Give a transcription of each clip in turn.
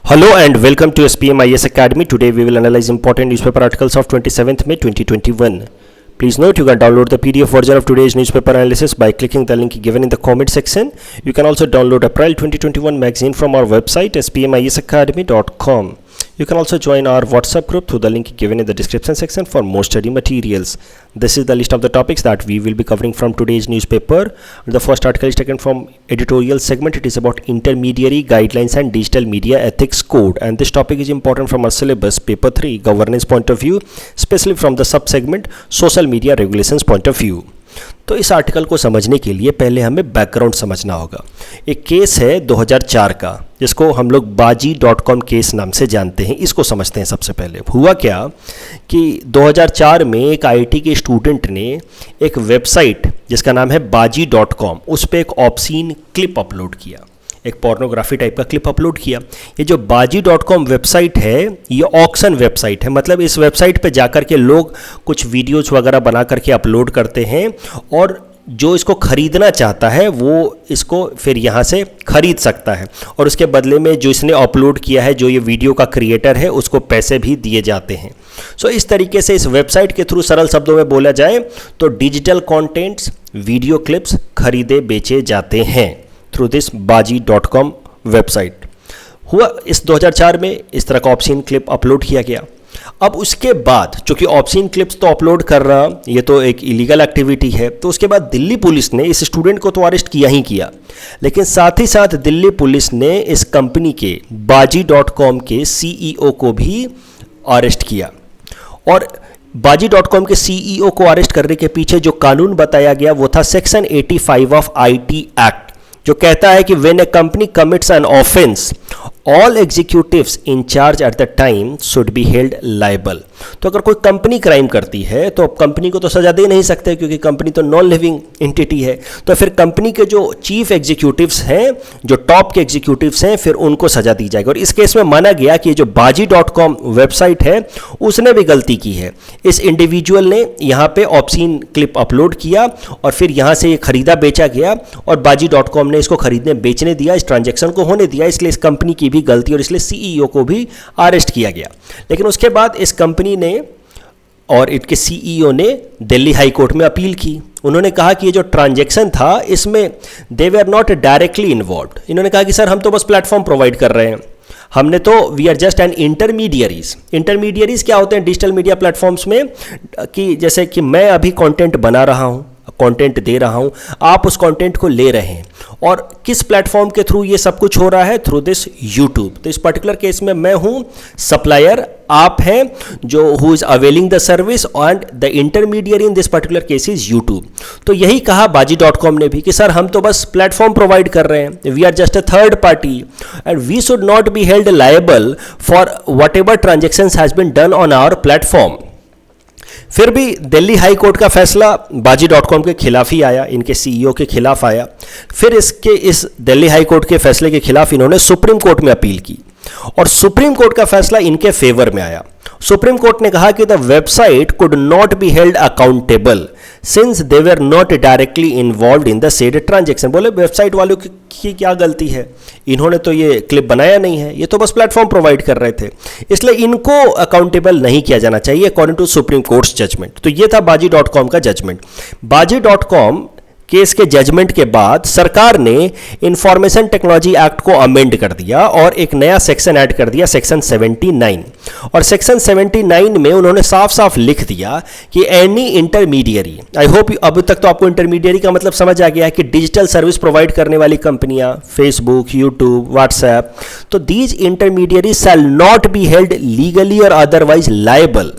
Hello and welcome to SPM IS Academy. Today we will analyze important newspaper articles of 27th May 2021. Please note you can download the PDF version of today's newspaper analysis by clicking the link given in the comment section. You can also download April 2021 magazine from our website spmisacademy.com. You can also join our WhatsApp group through the link given in the description section for more study materials. This is the list of the topics that we will be covering from today's newspaper. The first article is taken from editorial segment. It is about intermediary guidelines and digital media ethics code, and this topic is important from our syllabus paper 3 governance point of view, especially from the sub segment social media regulations point of view. तो इस article को समझने के लिए पहले हमें background समझना होगा। एक केस है 2004 का, जिसको हम लोग baji.com केस नाम से जानते हैं। इसको समझते हैं। सबसे पहले हुआ क्या कि 2004 में एक आईटी के स्टूडेंट ने एक वेबसाइट जिसका नाम है baji.com, उस पर एक ऑब्सीन क्लिप अपलोड किया, एक पोर्नोग्राफी टाइप का क्लिप अपलोड किया। ये जो baji.com वेबसाइट है ये ऑक्शन वेबसाइट है, मतलब इस वेबसाइट पे जाकर के लोग कुछ वीडियोज वगैरह बना करके अपलोड करते हैं और जो इसको ख़रीदना चाहता है वो इसको फिर यहाँ से ख़रीद सकता है और उसके बदले में जो इसने अपलोड किया है, जो ये वीडियो का क्रिएटर है, उसको पैसे भी दिए जाते हैं। सो इस तरीके से इस वेबसाइट के थ्रू सरल शब्दों में बोला जाए तो डिजिटल कंटेंट्स, वीडियो क्लिप्स खरीदे बेचे जाते हैं थ्रू दिस baji.com वेबसाइट। हुआ इस 2004 में इस तरह का ऑब्सीन क्लिप अपलोड किया गया। अब उसके बाद चूंकि ऑब्सीन क्लिप्स तो अपलोड कर रहा, ये तो एक इलीगल एक्टिविटी है, तो उसके बाद दिल्ली पुलिस ने इस स्टूडेंट को तो अरेस्ट किया ही किया, लेकिन साथ ही साथ दिल्ली पुलिस ने इस कंपनी के baji.com के CEO को भी अरेस्ट किया। और baji.com के CEO को अरेस्ट करने के पीछे जो कानून बताया गया वो था सेक्शन 85 ऑफ IT एक्ट, जो कहता है कि when A company commits an offence all executives in charge at the time should be held liable. तो अगर कोई कंपनी क्राइम करती है तो कंपनी को तो सजा दे नहीं सकते, क्योंकि कंपनी तो नॉन लिविंग एंटिटी है। तो फिर कंपनी के जो चीफ एग्जीक्यूटिव्स हैं, जो टॉप के एग्जीक्यूटिव्स हैं, फिर उनको सजा दी जाएगी। और इस केस में माना गया कि जो baji.com वेबसाइट है उसने भी गलती की है। इस इंडिविजुअल ने यहाँ पे ऑब्सीन क्लिप अपलोड किया और फिर यहाँ से ये खरीदा बेचा गया और baji.com ने इसको खरीदने बेचने दिया, इस ट्रांजैक्शन को होने दिया, इसलिए इस कंपनी की भी गलती और इसलिए CEO को भी अरेस्ट किया गया। लेकिन उसके बाद इस कंपनी ने और इनके CEO ने दिल्ली हाई कोर्ट में अपील की। उन्होंने कहा कि ये जो ट्रांजैक्शन था इसमें दे वर नॉट डायरेक्टली इन्वॉल्व्ड। इन्होंने कहा कि सर हम तो बस प्लेटफॉर्म प्रोवाइड कर रहे हैं, हमने तो we are just an intermediaries. Intermediaries क्या होते हैं डिजिटल मीडिया प्लेटफॉर्म्स में, कि जैसे कि मैं अभी कंटेंट बना रहा हूं, कंटेंट दे रहा हूं, आप उस कंटेंट को ले रहे हैं, और किस प्लेटफॉर्म के थ्रू ये सब कुछ हो रहा है? Through this YouTube. तो इस पर्टिकुलर केस में मैं हूं सप्लायर, आप हैं जो who is availing the service, and the intermediary in this particular case is YouTube. तो यही कहा baji.com ने भी कि सर हम तो बस प्लेटफॉर्म प्रोवाइड कर रहे हैं, we are just a third party and we should not be held liable for whatever transactions has been done on our platform. फिर भी दिल्ली हाई कोर्ट का फैसला baji.com के खिलाफ ही आया, इनके CEO के खिलाफ आया। फिर इस दिल्ली हाई कोर्ट के फैसले के खिलाफ इन्होंने सुप्रीम कोर्ट में अपील की और सुप्रीम कोर्ट का फैसला इनके फेवर में आया। सुप्रीम कोर्ट ने कहा कि the website could not be held accountable since they were not directly involved in the said transaction. बोले वेबसाइट वालों की क्या गलती है, इन्होंने तो ये क्लिप बनाया नहीं है, ये तो बस प्लेटफॉर्म प्रोवाइड कर रहे थे, इसलिए इनको अकाउंटेबल नहीं किया जाना चाहिए according to supreme court's judgment. तो ये था baji.com का जजमेंट। baji.com केस के जजमेंट के बाद सरकार ने इंफॉर्मेशन टेक्नोलॉजी एक्ट को अमेंड कर दिया और एक नया सेक्शन ऐड कर दिया, सेक्शन 79। और सेक्शन 79 में उन्होंने साफ साफ लिख दिया कि एनी इंटरमीडियरी, आई होप अब तक तो आपको इंटरमीडियरी का मतलब समझ आ गया है कि डिजिटल सर्विस प्रोवाइड करने वाली कंपनियां, फेसबुक, यूट्यूब, व्हाट्सएप, तो these intermediary shall not be held legally और otherwise liable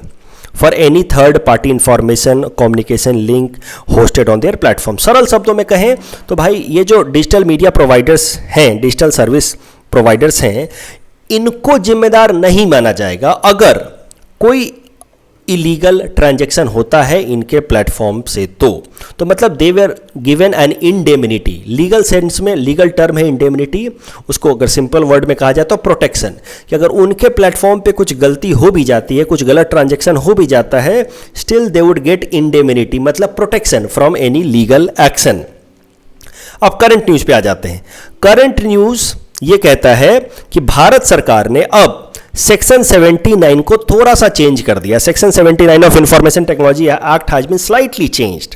for any third party information communication link hosted on their platform. सरल शब्दों में कहें तो भाई ये जो डिजिटल मीडिया प्रोवाइडर्स हैं, डिजिटल सर्विस प्रोवाइडर्स हैं, इनको जिम्मेदार नहीं माना जाएगा अगर कोई इलीगल ट्रांजैक्शन होता है इनके प्लेटफॉर्म से। तो मतलब they were given an indemnity, legal sense में लीगल टर्म है इंडेमिनिटी, उसको अगर सिंपल वर्ड में कहा जाए तो प्रोटेक्शन, कि अगर उनके प्लेटफॉर्म पे कुछ गलती हो भी जाती है, कुछ गलत ट्रांजैक्शन हो भी जाता है, still they would get indemnity, मतलब protection from any legal action. अब करंट न्यूज़ पे आ जाते हैं। करंट न्यूज़ ये कहता है कि भारत सरकार ने अब सेक्शन 79 को थोड़ा सा चेंज कर दिया। Section 79 of information technology act has been slightly changed,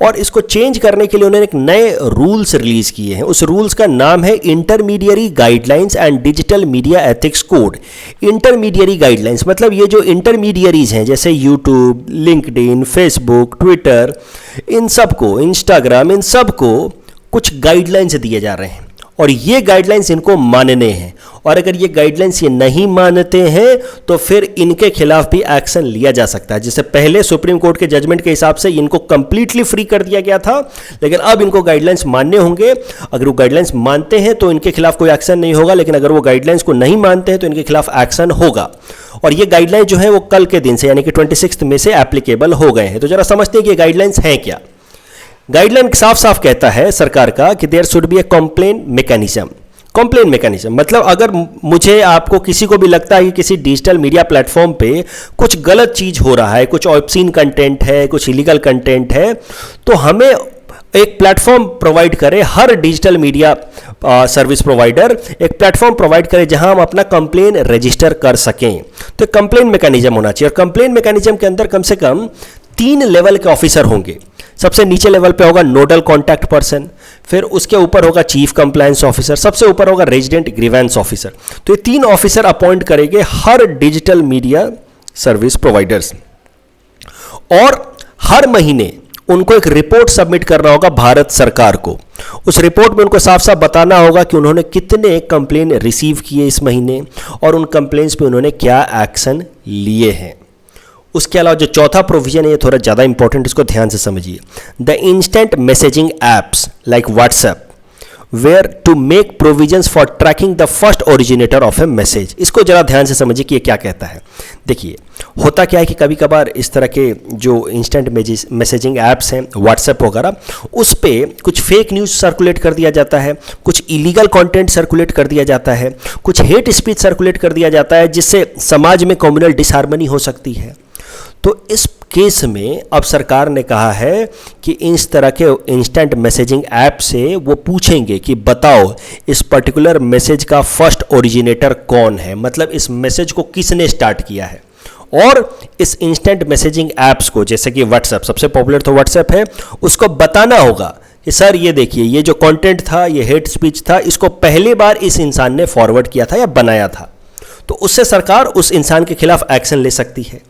और इसको चेंज करने के लिए उन्होंने एक नए रूल्स रिलीज किए हैं। उस रूल्स का नाम है intermediary guidelines and digital media ethics code. Intermediary guidelines मतलब ये जो इंटरमीडियरीज हैं जैसे यूट्यूब, लिंक्डइन, फेसबुक, ट्विटर, इन सबको, इंस्टाग्राम, इन सबको कुछ गाइडलाइंस दिए जा रहे हैं और ये गाइडलाइंस इनको मानने हैं, और अगर ये गाइडलाइंस ये नहीं मानते हैं तो फिर इनके खिलाफ भी एक्शन लिया जा सकता है। जैसे पहले सुप्रीम कोर्ट के जजमेंट के हिसाब से इनको कंप्लीटली फ्री कर दिया गया था, लेकिन अब इनको गाइडलाइंस मानने होंगे। अगर वो गाइडलाइंस मानते हैं तो इनके खिलाफ कोई एक्शन नहीं होगा, लेकिन अगर वो गाइडलाइंस को नहीं मानते हैं तो इनके खिलाफ एक्शन होगा। और ये गाइडलाइंस जो है वो कल के दिन से यानी कि 26 में से एप्लीकेबल हो गए हैं। तो जरा समझते हैं कि गाइडलाइंस हैं क्या। गाइडलाइन साफ साफ कहता है सरकार का कि there should be a complaint mechanism. Complaint mechanism मतलब अगर मुझे, आपको, किसी को भी लगता है कि किसी डिजिटल मीडिया प्लेटफॉर्म पे कुछ गलत चीज हो रहा है, कुछ ऑब्सीन कंटेंट है, कुछ इलीगल कंटेंट है, तो हमें एक प्लेटफॉर्म प्रोवाइड करे, हर डिजिटल मीडिया सर्विस प्रोवाइडर एक प्लेटफॉर्म प्रोवाइड करे जहां हम अपना कंप्लेन रजिस्टर कर सकें। तो कंप्लेन मैकेनिज्म होना चाहिए, और कंप्लेन मैकेनिज्म के अंदर कम से कम 3 लेवल के ऑफिसर होंगे। सबसे नीचे लेवल पे होगा नोडल कॉन्टैक्ट पर्सन, फिर उसके ऊपर होगा चीफ कंप्लायंस ऑफिसर, सबसे ऊपर होगा रेजिडेंट ग्रीवेंस ऑफिसर। तो ये 3 ऑफिसर अपॉइंट करेंगे हर डिजिटल मीडिया सर्विस प्रोवाइडर्स, और हर महीने उनको एक रिपोर्ट सबमिट करना होगा भारत सरकार को। उस रिपोर्ट में उनको साफ साफ बताना होगा कि उन्होंने कितने कंप्लेन रिसीव किए इस महीने और उन कंप्लेन्स पे उन्होंने क्या एक्शन लिए हैं। उसके अलावा जो चौथा प्रोविजन है ये थोड़ा ज़्यादा इंपॉर्टेंट, इसको ध्यान से समझिए। The instant messaging apps like WhatsApp were to make provisions for tracking the first originator of a message. इसको जरा ध्यान से समझिए कि ये क्या कहता है। देखिए होता क्या है कि कभी कभार इस तरह के जो इंस्टेंट मैसेजिंग ऐप्स हैं व्हाट्सएप वगैरह, उस पर कुछ फेक न्यूज़ सर्कुलेट कर दिया जाता है, कुछ इलीगल कंटेंट सर्कुलेट कर दिया जाता है, कुछ हेट स्पीच सर्कुलेट कर दिया जाता है, जिससे समाज में कम्युनल डिसहार्मनी हो सकती है। तो इस केस में अब सरकार ने कहा है कि इस तरह के इंस्टेंट मैसेजिंग ऐप से वो पूछेंगे कि बताओ इस पर्टिकुलर मैसेज का फर्स्ट ओरिजिनेटर कौन है, मतलब इस मैसेज को किसने स्टार्ट किया है। और इस इंस्टेंट मैसेजिंग ऐप्स को, जैसे कि व्हाट्सएप, सबसे पॉपुलर तो व्हाट्सएप है, उसको बताना होगा कि सर ये देखिए ये जो कंटेंट था, ये हेट स्पीच था, इसको पहली बार इस इंसान ने फॉरवर्ड किया था या बनाया था। तो उससे सरकार उस इंसान के खिलाफ एक्शन ले सकती है।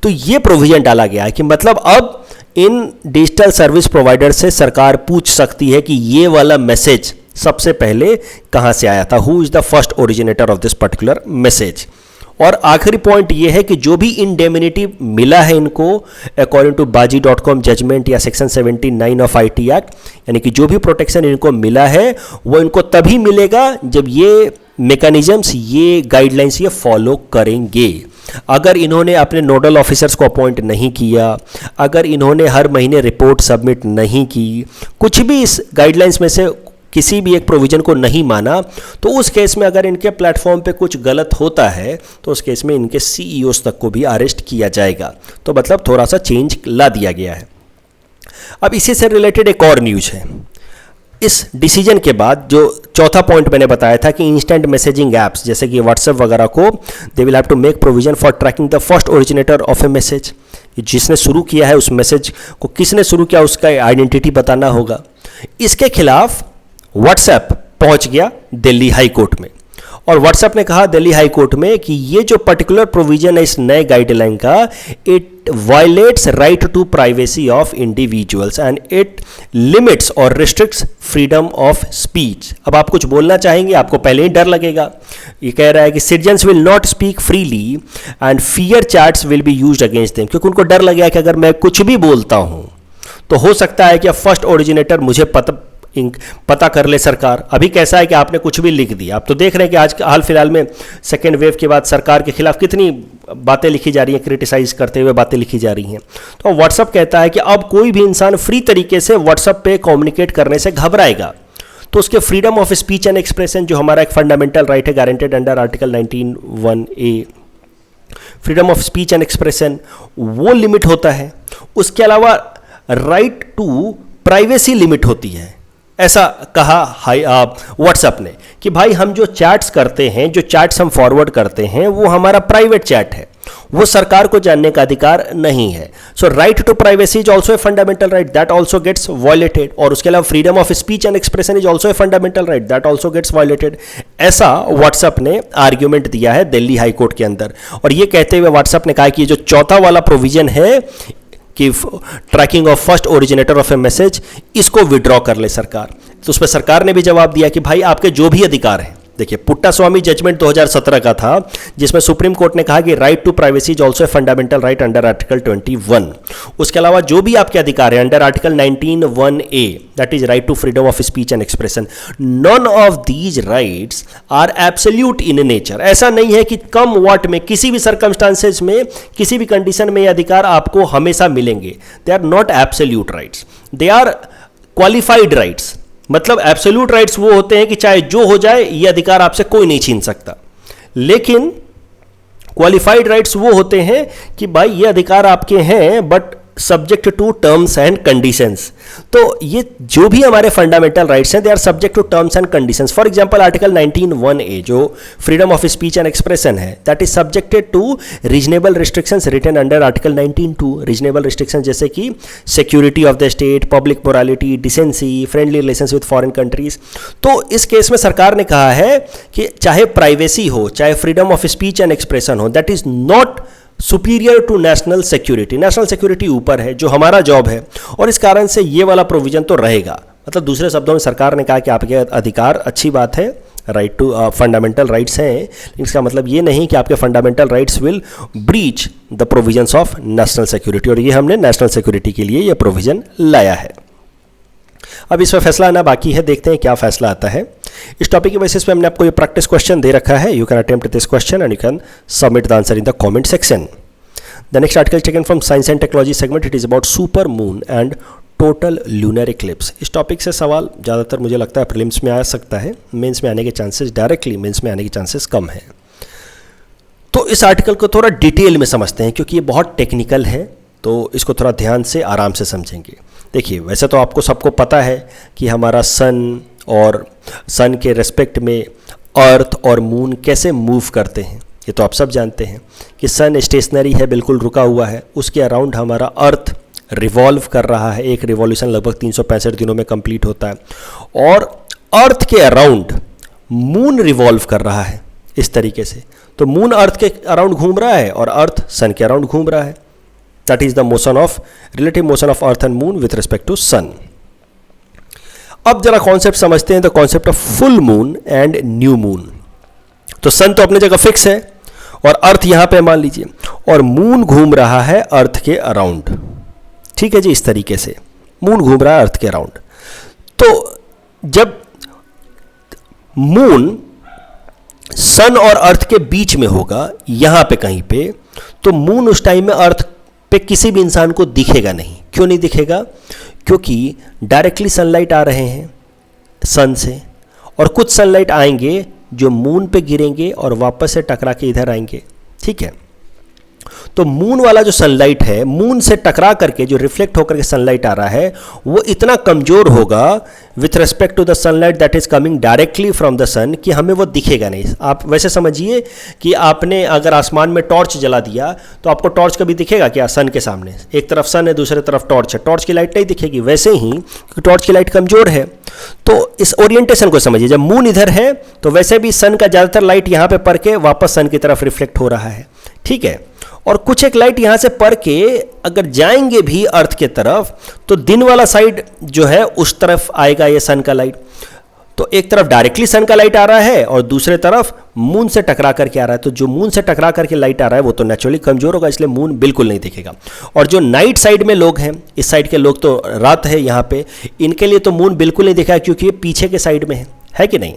तो ये प्रोविजन डाला गया है कि मतलब अब इन डिजिटल सर्विस प्रोवाइडर से सरकार पूछ सकती है कि ये वाला मैसेज सबसे पहले कहाँ से आया था, who is the first originator of this particular message. और आखिरी पॉइंट ये है कि जो भी इंडेमिनिटी मिला है इनको अकॉर्डिंग टू baji.com जजमेंट या सेक्शन 79 ऑफ आईटी एक्ट, यानी कि जो भी प्रोटेक्शन इनको मिला है वो इनको तभी मिलेगा जब ये मैकेनिज्म्स, ये गाइडलाइंस ये फॉलो करेंगे। अगर इन्होंने अपने नोडल ऑफिसर्स को अपॉइंट नहीं किया, अगर इन्होंने हर महीने रिपोर्ट सबमिट नहीं की, कुछ भी इस गाइडलाइंस में से किसी भी एक प्रोविजन को नहीं माना, तो उस केस में अगर इनके प्लेटफॉर्म पे कुछ गलत होता है तो उस केस में इनके सीईओस तक को भी अरेस्ट किया जाएगा। तो मतलब थोड़ा सा चेंज ला दिया गया है। अब इसी से रिलेटेड एक और न्यूज़ है। इस डिसीजन के बाद जो चौथा पॉइंट मैंने बताया था कि इंस्टेंट मैसेजिंग ऐप्स जैसे कि व्हाट्सएप वगैरह को they will have to make provision for tracking the first originator of a message. जिसने शुरू किया है उस मैसेज को, किसने शुरू किया उसका आइडेंटिटी बताना होगा। इसके खिलाफ व्हाट्सएप पहुंच गया दिल्ली हाई कोर्ट में, और व्हाट्सएप ने कहा दिल्ली हाई कोर्ट में कि ये जो पर्टिकुलर प्रोविजन है इस नए गाइडलाइन का, it violates right to privacy of individuals and it limits और रिस्ट्रिक्ट्स फ्रीडम ऑफ स्पीच। अब आप कुछ बोलना चाहेंगे, आपको पहले ही डर लगेगा। ये कह रहा है कि citizens will not speak freely and fear chats will be used against them, क्योंकि उनको डर लगेगा कि अगर मैं कुछ भी बोलता हूं तो हो सकता है कि फर्स्ट ओरिजिनेटर मुझे पता कर ले सरकार। अभी कैसा है कि आपने कुछ भी लिख दिया, आप तो देख रहे हैं कि आज हाल फिलहाल में सेकेंड वेव के बाद सरकार के खिलाफ कितनी बातें लिखी जा रही हैं, क्रिटिसाइज करते हुए बातें लिखी जा रही हैं। तो व्हाट्सएप कहता है कि अब कोई भी इंसान फ्री तरीके से व्हाट्सएप पे कम्युनिकेट करने से घबराएगा तो उसके freedom of speech and expression, जो हमारा एक फंडामेंटल राइट है guaranteed under article 19(1)(a), freedom of speech and expression, वो लिमिट होता है। उसके अलावा राइट टू प्राइवेसी लिमिट होती है। ऐसा कहा हाई व्हाट्सएप ने कि भाई हम जो चैट्स करते हैं, जो चैट्स हम फॉरवर्ड करते हैं, वो हमारा प्राइवेट चैट है, वो सरकार को जानने का अधिकार नहीं है। So right to privacy is also a fundamental right, that also gets violated. और उसके अलावा freedom of speech and expression is also a fundamental right, that also gets violated. ऐसा व्हाट्सएप ने आर्ग्यूमेंट दिया है दिल्ली हाई कोर्ट के अंदर। और ये कहते हुए व्हाट्सएप ने कहा कि ये जो चौथा वाला प्रोविजन है कि tracking of first originator of a message, इसको विड्रॉ कर ले सरकार। तो उस पर सरकार ने भी जवाब दिया कि भाई आपके जो भी अधिकार हैं, देखिए पुट्टास्वामी जजमेंट 2017 का था, जिसमें सुप्रीम कोर्ट ने कहा कि right to privacy is also a fundamental right under article 21। उसके अलावा जो भी आपके अधिकार है under article 19(1)(a, that is right to freedom of speech and expression, none of these rights are absolute in nature. ऐसा नहीं है कि कम वाट में, किसी भी सर्कमस्टांसेस में, किसी भी कंडीशन में ये अधिकार आपको हमेशा मिलेंगे। They are not absolute rights, they are qualified rights. मतलब एब्सोल्यूट राइट्स वो होते हैं कि चाहे जो हो जाए ये अधिकार आपसे कोई नहीं छीन सकता, लेकिन क्वालिफाइड राइट्स वो होते हैं कि भाई ये अधिकार आपके हैं but subject to terms and conditions. तो ये जो भी हमारे फंडामेंटल राइट्स हैं, they are subject to terms and conditions. For example article 19(1)(a जो freedom of speech and expression है, that is subjected to reasonable restrictions written under article 19(2). Reasonable restrictions जैसे कि security of the state, public morality, decency, friendly relations with foreign countries. तो इस case में सरकार ने कहा है कि चाहे प्राइवेसी हो, चाहे freedom of speech and expression हो, that is not superior to national security. National security ऊपर है, जो हमारा जॉब है, और इस कारण से ये वाला प्रोविजन तो रहेगा। मतलब दूसरे शब्दों में सरकार ने कहा कि आपके अधिकार, अच्छी बात है, राइट टू फंडामेंटल राइट्स हैं, इसका मतलब ये नहीं कि आपके fundamental rights will breach the provisions of national security. और ये हमने नेशनल सिक्योरिटी के लिए ये प्रोविजन लाया है। अब इस पर फैसला आना बाकी है, देखते हैं क्या फैसला आता है। इस टॉपिक के बेसिस पे हमने आपको ये प्रैक्टिस क्वेश्चन दे रखा है। You can attempt this question and you can submit the answer in the comment section. The next article taken from science and technology segment, it is about super moon and total lunar Eclipse. इस topic से सवाल ज़्यादातर मुझे लगता है prelims में आ सकता है, मेंस में आने के चांसेस, डायरेक्टली मेंस में आने के चांसेस कम हैं। तो इस आर्टिकल को थोड़ा डिटेल में समझते हैं क्योंकि ये बहुत टेक्निकल है, तो इसको थोड़ा ध्यान से आराम से समझेंगे। देखिए, वैसे तो आपको सबको पता है कि हमारा सन और सन के रेस्पेक्ट में अर्थ और मून कैसे मूव करते हैं, ये तो आप सब जानते हैं कि सन स्टेशनरी है, बिल्कुल रुका हुआ है, उसके अराउंड हमारा अर्थ रिवॉल्व कर रहा है। एक रिवॉल्यूशन लगभग 365 दिनों में कंप्लीट होता है, और अर्थ के अराउंड मून रिवॉल्व कर रहा है इस तरीके से। तो मून अर्थ के अराउंड घूम रहा है और अर्थ सन के अराउंड घूम रहा है। That is the motion of, relative motion of earth and moon with respect to sun. अब जरा कॉन्सेप्ट समझते हैं, the concept of full moon and new moon. तो सन तो अपनी जगह फिक्स है और अर्थ यहां पे मान लीजिए, और मून घूम रहा है अर्थ के अराउंड। ठीक है जी, इस तरीके से मून घूम रहा है अर्थ के अराउंड। तो जब मून सन और अर्थ के बीच में होगा, यहां पे कहीं पे, तो मून उस टाइम में अर्थ पे किसी भी इंसान को दिखेगा नहीं। क्यों नहीं दिखेगा? क्योंकि डायरेक्टली सनलाइट आ रहे हैं सन से, और कुछ सनलाइट आएंगे जो मून पे गिरेंगे और वापस से टकरा के इधर आएंगे। ठीक है, तो मून वाला जो सनलाइट है, मून से टकरा करके जो रिफ्लेक्ट होकर के सनलाइट आ रहा है, वो इतना कमजोर होगा with respect to the sunlight that is coming directly from the sun कि हमें वो दिखेगा नहीं। आप वैसे समझिए कि आपने अगर आसमान में टॉर्च जला दिया तो आपको टॉर्च कभी दिखेगा क्या? सन के सामने एक तरफ सन है, दूसरी तरफ टॉर्च है, टॉर्च की लाइट नहीं दिखेगी। वैसे ही टॉर्च की लाइट कमजोर है, तो इस ओरिएंटेशन को समझिए। जब मून इधर है तो वैसे भी सन का ज़्यादातर लाइट यहाँ पे पड़ के वापस सन की तरफ रिफ्लेक्ट हो रहा है। ठीक है, और कुछ एक लाइट यहाँ से पढ़ के अगर जाएंगे भी अर्थ के तरफ, तो दिन वाला साइड जो है उस तरफ आएगा ये सन का लाइट। तो एक तरफ डायरेक्टली सन का लाइट आ रहा है और दूसरे तरफ मून से टकरा करके आ रहा है। तो जो मून से टकरा करके लाइट आ रहा है वो तो नेचुरली कमजोर होगा, इसलिए मून बिल्कुल नहीं दिखेगा। और जो नाइट साइड में लोग हैं, इस साइड के लोग, तो रात है यहाँ पे, इनके लिए तो मून बिल्कुल नहीं दिखेगा क्योंकि ये पीछे के साइड में है कि नहीं।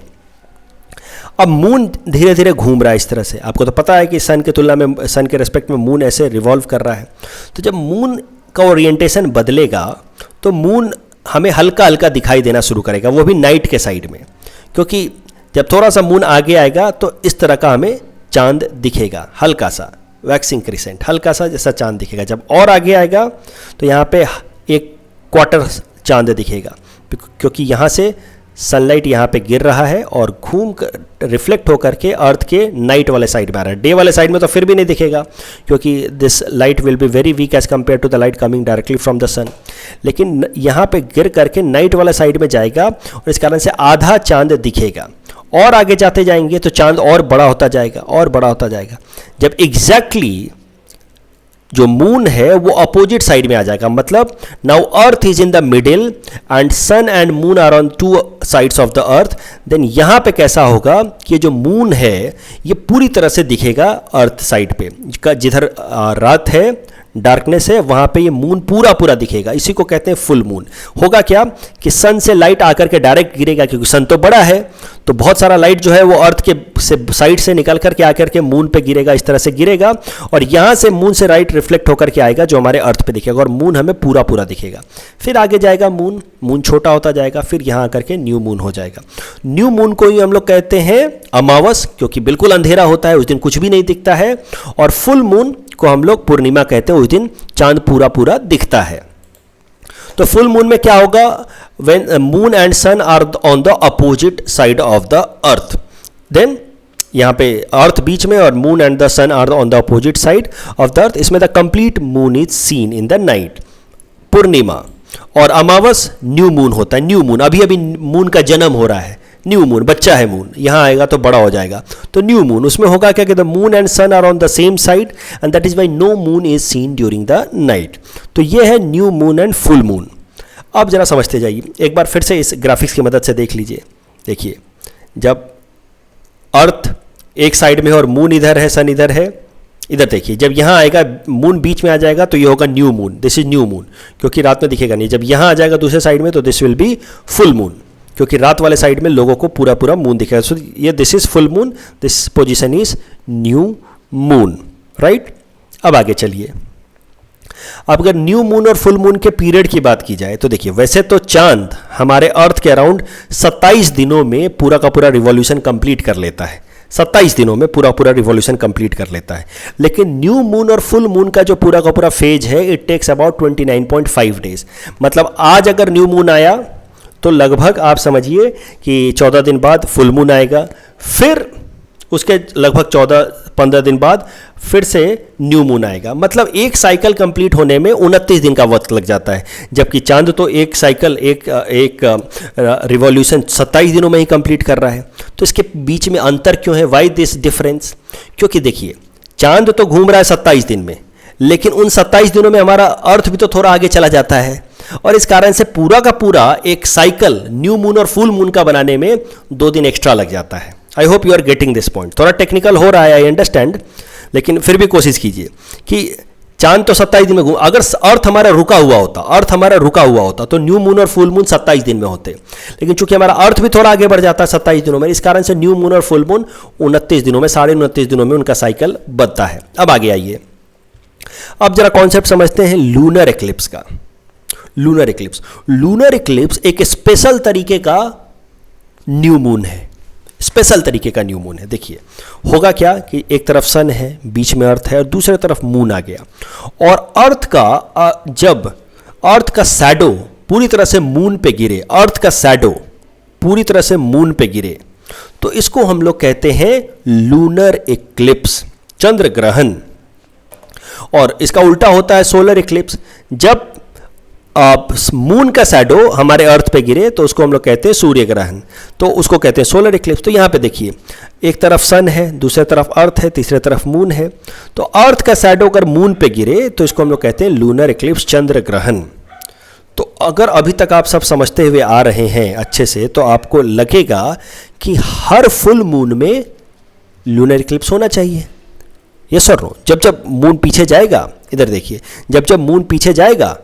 अब मून धीरे धीरे घूम रहा है इस तरह से। आपको तो पता है कि सन की तुलना में, सन के रेस्पेक्ट में मून ऐसे रिवॉल्व कर रहा है। तो जब मून का ओरिएंटेशन बदलेगा तो मून हमें हल्का हल्का दिखाई देना शुरू करेगा, वो भी नाइट के साइड में, क्योंकि जब थोड़ा सा मून आगे आएगा तो इस तरह का हमें चांद दिखेगा, हल्का सा वैक्सिंग क्रिसेंट, हल्का सा जैसा चांद दिखेगा। जब और आगे आएगा तो यहाँ पे एक क्वार्टर चांद दिखेगा। क्योंकि यहाँ से सनलाइट यहाँ पे गिर रहा है और घूम कर रिफ्लेक्ट होकर के अर्थ के नाइट वाले साइड में आ रहा है। डे वाले साइड में तो फिर भी नहीं दिखेगा, क्योंकि this light will be very weak as compare to the light coming directly from the sun. लेकिन यहाँ पे गिर करके नाइट वाला साइड में जाएगा और इस कारण से आधा चांद दिखेगा। और आगे जाते जाएंगे तो चांद और बड़ा होता जाएगा और बड़ा होता जाएगा, जब एग्जैक्टली जो मून है वो अपोजिट साइड में आ जाएगा। मतलब now earth is in the middle and sun and moon are on two sides of the earth. Then यहाँ पे कैसा होगा कि जो मून है ये पूरी तरह से दिखेगा अर्थ साइड पे, जिधर रात है, डार्कनेस है, वहाँ पे ये मून पूरा पूरा दिखेगा। इसी को कहते हैं फुल मून। होगा क्या कि सन से लाइट आकर के डायरेक्ट गिरेगा, क्योंकि सन तो बड़ा है तो बहुत सारा लाइट जो है वो अर्थ के साइड से निकल करके आकर के मून पे गिरेगा, इस तरह से गिरेगा और यहाँ से मून से लाइट रिफ्लेक्ट होकर के आएगा जो हमारे अर्थ पे दिखेगा और मून हमें पूरा पूरा दिखेगा। फिर आगे जाएगा मून छोटा होता जाएगा, फिर यहाँ आकर के न्यू मून हो जाएगा। न्यू मून को ही हम लोग कहते हैं अमावस, क्योंकि बिल्कुल अंधेरा होता है, उस दिन कुछ भी नहीं दिखता है। और फुल मून को हम लोग पूर्णिमा कहते हैं, उस दिन चांद पूरा पूरा दिखता है। तो फुल मून में क्या होगा, when moon and sun are on the opposite side of the earth, then यहाँ पे अर्थ बीच में और moon and the sun are on the opposite side of the earth. इसमें the complete moon is seen in the night, पूर्णिमा। और अमावस new moon होता है, न्यू मून, अभी अभी मून का जन्म हो रहा है, न्यू मून, बच्चा है मून, यहाँ आएगा तो बड़ा हो जाएगा, तो न्यू मून। उसमें होगा क्या कि the moon and sun are on the same side and that is why no moon is seen during the night. तो ये है new moon and full moon. अब जरा समझते जाइए, एक बार फिर से इस ग्राफिक्स की मदद से देख लीजिए। देखिए, जब अर्थ एक साइड में है और मून इधर है, सन इधर है, इधर देखिए, जब यहाँ आएगा मून बीच में आ जाएगा तो ये होगा new moon, this is new moon, क्योंकि रात में दिखेगा नहीं। जब यहाँ आ जाएगा दूसरे साइड में तो this will be full moon, क्योंकि रात वाले साइड में लोगों को पूरा पूरा मून दिखेगा। सो ये this is full moon, this position is new moon, right. अब आगे चलिए, अब अगर न्यू मून और फुल मून के पीरियड की बात की जाए तो देखिए, वैसे तो चांद हमारे अर्थ के अराउंड 27 दिनों में पूरा का पूरा रिवॉल्यूशन कंप्लीट कर लेता है, 27 दिनों में पूरा पूरा रिवॉल्यूशन कंप्लीट कर लेता है। लेकिन न्यू मून और फुल मून का जो पूरा का पूरा फेज है, इट टेक्स अबाउट 29.5 डेज। मतलब आज अगर न्यू मून आया तो लगभग आप समझिए कि 14 दिन बाद फुल मून आएगा, फिर उसके लगभग 14-15 दिन बाद फिर से न्यू मून आएगा। मतलब एक साइकिल कंप्लीट होने में 29 दिन का वक्त लग जाता है, जबकि चांद तो एक साइकिल, एक रिवॉल्यूशन 27 दिनों में ही कंप्लीट कर रहा है। तो इसके बीच में अंतर क्यों है, वाई दिस डिफरेंस? क्योंकि देखिए, चांद तो घूम रहा है 27 दिन में, लेकिन उन 27 दिनों में हमारा अर्थ भी तो थोड़ा आगे चला जाता है, और इस कारण से पूरा का पूरा एक साइकिल न्यू मून और फुल मून का बनाने में 2 दिन एक्स्ट्रा लग जाता है। I hope you are getting this point. थोड़ा टेक्निकल हो रहा है, आई अंडरस्टैंड, लेकिन फिर भी कोशिश कीजिए कि चांद तो 27 दिन में घूम, अगर अर्थ हमारा रुका हुआ होता तो न्यू मून और फुल मून 27 दिन में होते, लेकिन चूंकि हमारा अर्थ भी थोड़ा आगे बढ़ जाता है 27 दिनों में, इस कारण से न्यू मून और फुल मून 29 दिनों में, 29.5 दिनों में उनका साइकिल बनता है। अब आगे आइए, अब जरा कॉन्सेप्ट समझते हैं लूनर एक्लिप्स का। लूनर एक्लिप्स एक स्पेशल तरीके का न्यू मून है, स्पेशल तरीके का न्यू मून है। देखिए, होगा क्या कि एक तरफ सन है, बीच में अर्थ है और दूसरे तरफ मून आ गया, और अर्थ का जब अर्थ का शैडो पूरी तरह से मून पे गिरे, अर्थ का शैडो पूरी तरह से मून पे गिरे, तो इसको हम लोग कहते हैं लूनर एक्लिप्स, चंद्र ग्रहण। और इसका उल्टा होता है सोलर एक्लिप्स। जब मून का शैडो हमारे अर्थ पे गिरे तो उसको हम लोग कहते हैं सूर्य ग्रहण, तो उसको कहते हैं सोलर एक्लिप्स। तो यहाँ पे देखिए, एक तरफ सन है, दूसरे तरफ अर्थ है, तीसरे तरफ मून है, तो अर्थ का शैडो अगर मून पे गिरे तो इसको हम लोग कहते हैं लूनर एक्लिप्स, चंद्र ग्रहण। तो अगर अभी तक आप सब समझते हुए आ रहे हैं अच्छे से, तो आपको लगेगा कि हर फुल मून में लूनर एक्लिप्स होना चाहिए। यस और नो? जब जब मून पीछे जाएगा, इधर देखिए, जब जब मून पीछे जाएगा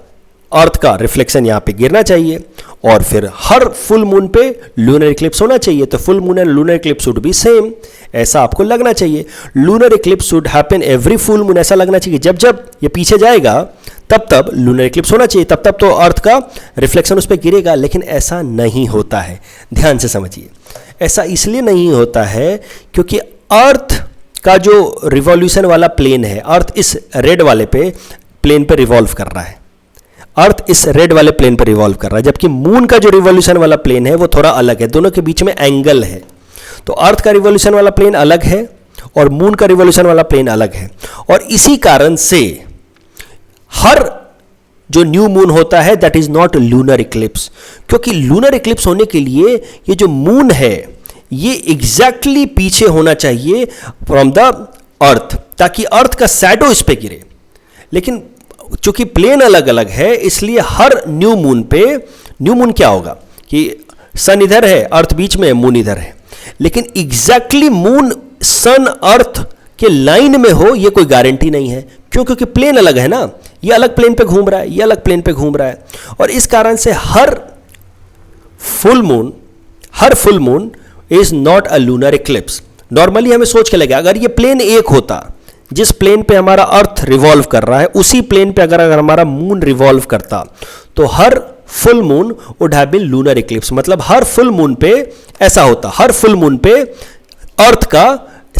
अर्थ का रिफ्लेक्शन यहाँ पे गिरना चाहिए, और फिर हर फुल मून पे लूनर इक्लिप्स होना चाहिए। तो full moon and lunar Eclipse should be same, ऐसा आपको लगना चाहिए। Lunar Eclipse should happen every full moon, ऐसा लगना चाहिए। जब जब ये पीछे जाएगा तब तब लूनर इक्लिप्स होना चाहिए, तब तब तो अर्थ का रिफ्लेक्शन उस पर गिरेगा। लेकिन ऐसा नहीं होता है, ध्यान से समझिए। ऐसा इसलिए नहीं होता है क्योंकि अर्थ का जो रिवॉल्यूशन वाला प्लेन है, अर्थ इस रेड वाले पे प्लेन पे रिवॉल्व कर रहा है। अर्थ इस रेड वाले प्लेन पर रिवॉल्व कर रहा है, जबकि मून का जो रिवॉल्यूशन वाला प्लेन है वो थोड़ा अलग है, दोनों के बीच में एंगल है। तो अर्थ का रिवॉल्यूशन वाला प्लेन अलग है और मून का रिवॉल्यूशन वाला प्लेन अलग है, और इसी कारण से हर जो न्यू मून होता है that is not lunar Eclipse, क्योंकि लूनर इक्लिप्स होने के लिए ये जो मून है ये एग्जैक्टली पीछे होना चाहिए फ्रॉम द अर्थ, ताकि अर्थ का शैडो इस पे गिरे। लेकिन चूंकि प्लेन अलग अलग है इसलिए हर न्यू मून पे, न्यू मून क्या होगा कि सन इधर है, अर्थ बीच में, मून इधर है, लेकिन एग्जैक्टली मून सन अर्थ के लाइन में हो ये कोई गारंटी नहीं है। क्यों? क्योंकि प्लेन अलग है ना, ये अलग प्लेन पे घूम रहा है, ये अलग प्लेन पे घूम रहा है, और इस कारण से हर full moon is not a lunar eclipse. Normally हमें सोच के लगा अगर ये प्लेन एक होता, जिस प्लेन पे हमारा अर्थ रिवॉल्व कर रहा है उसी प्लेन पे अगर हमारा मून रिवॉल्व करता तो हर full moon would have been lunar eclipse. मतलब हर फुल मून पे ऐसा होता, हर फुल मून पे अर्थ का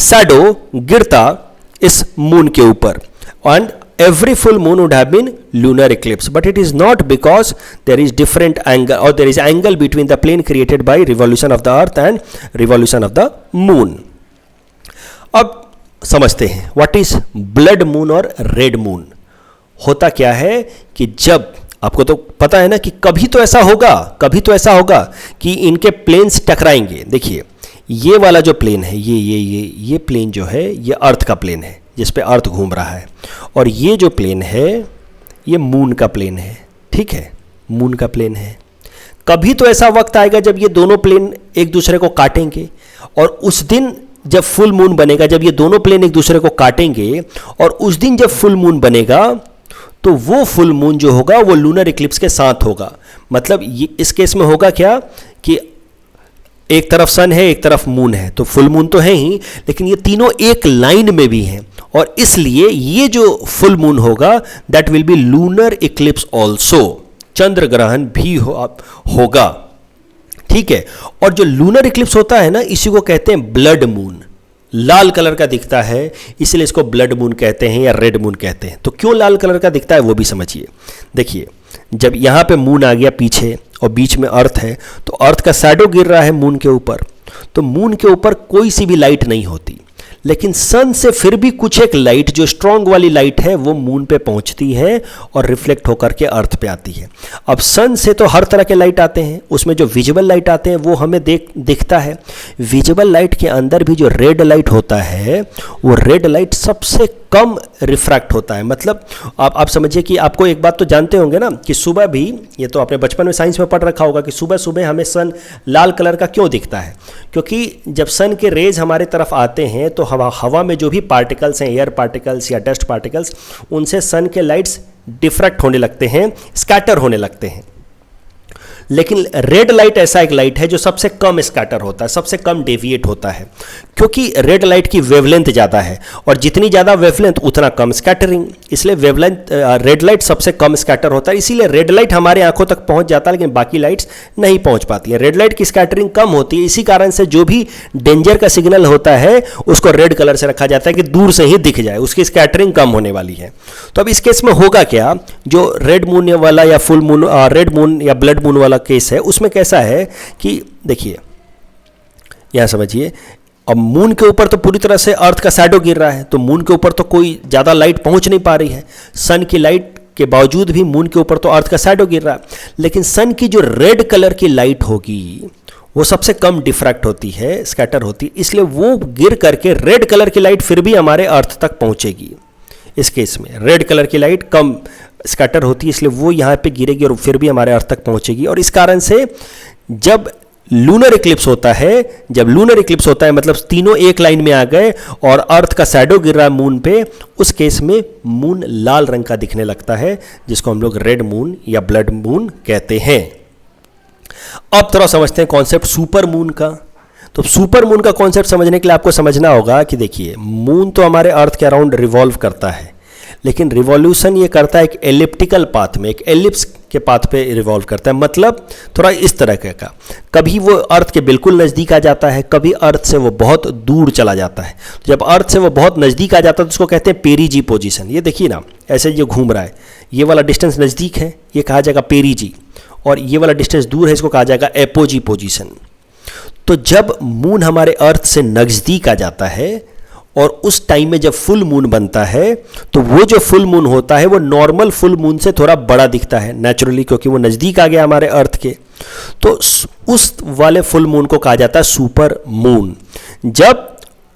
शैडो गिरता इस मून के ऊपर, and every full moon would have been lunar eclipse, but it is not because there is different angle, or there is angle between the plane created by revolution of the earth and revolution of the moon. अब समझते हैं what is blood moon और red moon। होता क्या है कि जब आपको तो पता है ना कि कभी तो ऐसा होगा कि इनके प्लेन्स टकराएंगे। देखिए ये वाला जो प्लेन है, ये प्लेन जो है ये अर्थ का प्लेन है जिस पे अर्थ घूम रहा है, और ये जो प्लेन है ये मून का प्लेन है, ठीक है, मून का प्लेन है। कभी तो ऐसा वक्त आएगा जब ये दोनों प्लेन एक दूसरे को काटेंगे, और उस दिन जब फुल मून बनेगा, जब ये दोनों प्लेन एक दूसरे को काटेंगे, और उस दिन जब फुल मून बनेगा तो वो फुल मून जो होगा वो लूनर इक्लिप्स के साथ होगा। मतलब ये इस केस में होगा क्या कि एक तरफ सन है एक तरफ मून है, तो फुल मून तो है ही, लेकिन ये तीनों एक लाइन में भी हैं, और इसलिए ये जो फुल मून होगा that will be lunar eclipse also, चंद्र ग्रहण भी होगा, ठीक है। और जो लूनर इक्लिप्स होता है ना इसी को कहते हैं ब्लड मून, लाल कलर का दिखता है इसलिए इसको ब्लड मून कहते हैं या रेड मून कहते हैं। तो क्यों लाल कलर का दिखता है वो भी समझिए। देखिए जब यहाँ पे मून आ गया पीछे और बीच में अर्थ है, तो अर्थ का शैडो गिर रहा है मून के ऊपर, तो मून के ऊपर कोई सी भी लाइट नहीं होती, लेकिन सन से फिर भी कुछ एक लाइट जो स्ट्रॉन्ग वाली लाइट है वो मून पे पहुंचती है और रिफ्लेक्ट होकर के अर्थ पे आती है। अब सन से तो हर तरह के लाइट आते हैं, उसमें जो विजिबल लाइट आते हैं वो हमें दिखता है। विजिबल लाइट के अंदर भी जो रेड लाइट होता है वो रेड लाइट सबसे कम रिफ्रैक्ट होता है। मतलब आप समझिए कि आपको एक बात तो जानते होंगे ना कि सुबह भी, ये तो आपने बचपन में साइंस में पढ़ रखा होगा कि सुबह सुबह हमें सन लाल कलर का क्यों दिखता है, क्योंकि जब सन के रेज हमारे तरफ आते हैं तो हवा में जो भी पार्टिकल्स हैं, एयर पार्टिकल्स या डस्ट पार्टिकल्स, उनसे सन के लाइट्स डिफ्रैक्ट होने लगते हैं, स्कैटर होने लगते हैं। लेकिन रेड लाइट ऐसा एक लाइट है जो सबसे कम स्कैटर होता है, सबसे कम डेविएट होता है, क्योंकि रेड लाइट की वेवलेंथ ज़्यादा है, और जितनी ज़्यादा वेवलेंथ उतना कम स्कैटरिंग, इसलिए वेवलेंथ रेड लाइट सबसे कम स्कैटर होता है। इसीलिए रेड लाइट हमारे आंखों तक पहुंच जाता है लेकिन बाकी लाइट्स नहीं पहुंच पाती है। रेड लाइट की स्कैटरिंग कम होती है, इसी कारण से जो भी डेंजर का सिग्नल होता है उसको रेड कलर से रखा जाता है कि दूर से ही दिख जाए, उसकी स्कैटरिंग कम होने वाली है। तो अब इस केस में होगा क्या, जो रेड मून वाला या फुल मून, रेड मून या ब्लड मून वाला केस है उसमें कैसा है कि देखिए यहां समझिए, अब मून के ऊपर तो पूरी तरह से अर्थ का शैडो गिर रहा है, तो मून के ऊपर तो कोई ज़्यादा लाइट पहुंच नहीं पा रही है, सन की लाइट के बावजूद भी मून के ऊपर तो अर्थ का शैडो गिर रहा है, लेकिन सन की जो रेड कलर की लाइट होगी वो सबसे कम डिफ्रैक्ट होती है, स्कैटर होती है, इसलिए वो गिर करके रेड कलर की लाइट फिर भी हमारे अर्थ तक पहुंचेगी। इस केस में रेड कलर की लाइट कम स्कैटर होती है इसलिए वो यहाँ पे गिरेगी और फिर भी हमारे अर्थ तक पहुंचेगी। और इस कारण से जब लूनर इक्लिप्स होता है, मतलब तीनों एक लाइन में आ गए और अर्थ का शैडो गिर रहा है मून पे, उस केस में मून लाल रंग का दिखने लगता है, जिसको हम लोग रेड मून या ब्लड मून कहते हैं। अब थोड़ा समझते हैं कॉन्सेप्ट सुपर मून का। तो सुपर मून का कॉन्सेप्ट समझने के लिए आपको समझना होगा कि देखिए मून तो हमारे अर्थ के अराउंड रिवॉल्व करता है, लेकिन रिवॉल्यूशन ये करता है एक एलिप्टिकल पाथ में, एक एलिप्स के पाथ पे रिवॉल्व करता है, मतलब थोड़ा इस तरह का। कभी वो अर्थ के बिल्कुल नज़दीक आ जाता है, कभी अर्थ से वो बहुत दूर चला जाता है। जब अर्थ से वो बहुत नज़दीक आ जाता है तो उसको कहते हैं पेरीजी पोजीशन। ये देखिए ना, ऐसे जो घूम रहा है, ये वाला डिस्टेंस नज़दीक है, ये कहा जाएगा पेरीजी, और ये वाला डिस्टेंस दूर है, इसको कहा जाएगा एपोजी पोजीशन। तो जब मून हमारे अर्थ से नज़दीक आ जाता है और उस टाइम में जब फुल मून बनता है, तो वो जो फुल मून होता है वो नॉर्मल फुल मून से थोड़ा बड़ा दिखता है नेचुरली, क्योंकि वो नज़दीक आ गया हमारे अर्थ के। तो उस वाले फुल मून को कहा जाता है सुपर मून। जब